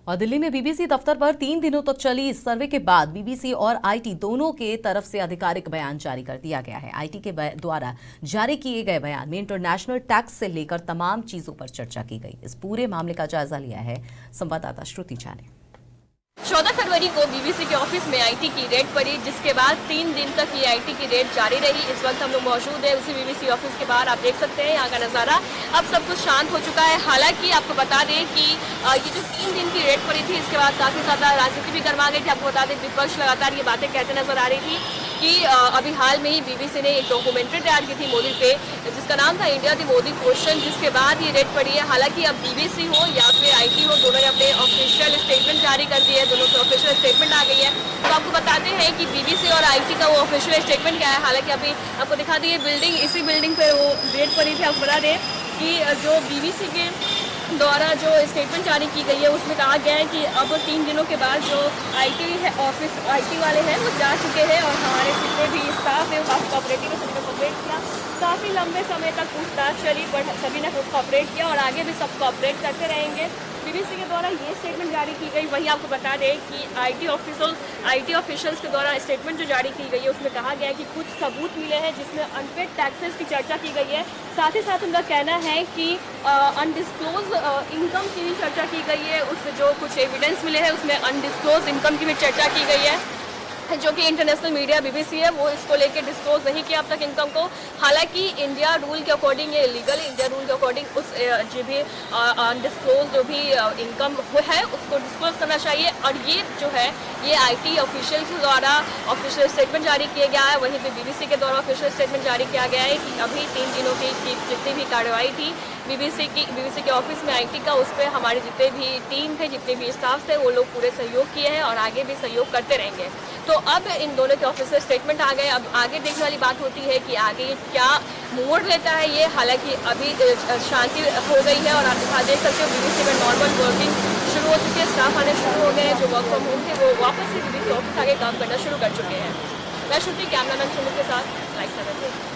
और दिल्ली में बीबीसी दफ्तर पर 3 दिनों तक चली इस सर्वे के बाद बीबीसी और आईटी दोनों के तरफ से आधिकारिक बयान जारी कर दिया गया है। आईटी के द्वारा जारी किए गए बयान में इंटरनेशनल टैक्स से लेकर तमाम चीजों पर चर्चा की गई। इस पूरे मामले का जायजा लिया है संवाददाता श्रुति झा ने। 14 फरवरी को बीबीसी के ऑफिस में आईटी की रेड पड़ी, जिसके बाद 3 दिन तक ये आईटी की रेड जारी रही। इस वक्त हम लोग मौजूद है उसी बीबीसी ऑफिस के बाहर। आप देख सकते हैं यहाँ का नज़ारा। अब सब कुछ शांत हो चुका है। हालांकि आपको बता दें कि ये जो 3 दिन की रेड पड़ी थी, इसके बाद काफ़ी ज़्यादा राजनीति भी गर्मा गई थी। आपको बता दें विपक्ष लगातार ये बातें कहते नजर आ रही थी कि अभी हाल में ही बीबीसी ने एक डॉक्यूमेंट्री तैयार की थी मोदी पे, जिसका नाम था इंडिया द मोदी क्वेश्चन, जिसके बाद ये रेड पड़ी है। हालांकि अब बीबीसी हो या फिर आईटी हो, दोनों ने अपने ऑफिशियल स्टेटमेंट जारी कर दिए है। दोनों की ऑफिशियल स्टेटमेंट आ गई है। तो आपको बताते हैं कि बीबीसी और आईटी का वो ऑफिशियल स्टेटमेंट क्या है। हालांकि अभी आपको दिखा दी बिल्डिंग, इसी बिल्डिंग पे वो रेड पड़ी थी। आपको बता दें कि जो बीबीसी के द्वारा जो स्टेटमेंट जारी की गई है उसमें कहा गया है कि अब 3 दिनों के बाद जो आईटी है ऑफिस आईटी वाले हैं वो जा चुके हैं और हमारे जितने भी स्टाफ है वो काफ़ी कॉपरेटिव है, सभी ने कॉपरेट किया। काफ़ी लंबे समय तक पूछताछ चली पर सभी ने कॉपरेट किया और आगे भी सब कॉपरेट करते रहेंगे। बीबीसी के द्वारा ये स्टेटमेंट जारी की गई। वहीं आपको बता दें कि आईटी ऑफिशियल्स के द्वारा स्टेटमेंट जो जारी की गई है उसमें कहा गया है कि कुछ सबूत मिले हैं जिसमें अनपेड टैक्सेस की चर्चा की गई है। साथ ही साथ उनका कहना है कि अनडिस्क्लोज इनकम की भी चर्चा की गई है। उसमें जो कुछ एविडेंस मिले हैं उसमें अनडिस्क्लोज इनकम की भी चर्चा की गई है, जो कि इंटरनेशनल मीडिया बीबीसी है वो इसको लेके डिस्क्लोज नहीं किया अब तक इनकम को। हालांकि इंडिया रूल के अकॉर्डिंग ये लीगल इंडिया रूल के अकॉर्डिंग उस जो भी अनडिस्क्लोज जो भी इनकम है उसको डिस्क्लोज करना चाहिए। और ये जो है ये आईटी ऑफिशियल के द्वारा ऑफिशियल स्टेटमेंट जारी किया गया है। वहीं पे बीबीसी के द्वारा ऑफिशियल स्टेटमेंट जारी किया गया है कि अभी 3 दिनों की जितनी भी कार्रवाई थी बीबीसी के ऑफिस में आईटी का, उस पर हमारे जितने भी टीम थे, जितने भी स्टाफ थे, वो लोग पूरे सहयोग किए हैं और आगे भी सहयोग करते रहेंगे। तो अब इन दोनों के ऑफिस से स्टेटमेंट आ गए। अब आगे देखने वाली बात होती है कि आगे क्या मोड़ लेता है ये। हालांकि अभी शांति हो गई है और आप देख सकते हो बीबीसी में नॉर्मल वर्किंग शुरू हो चुकी है। स्टाफ आने शुरू हो गए हैं। जो वर्क फ्रॉम होम थे वो वापस से बीबीसी ऑफिस आगे काम करना शुरू कर चुके हैं। मैं श्रुति, कैमरामैन सुमित के साथ लाइव 7।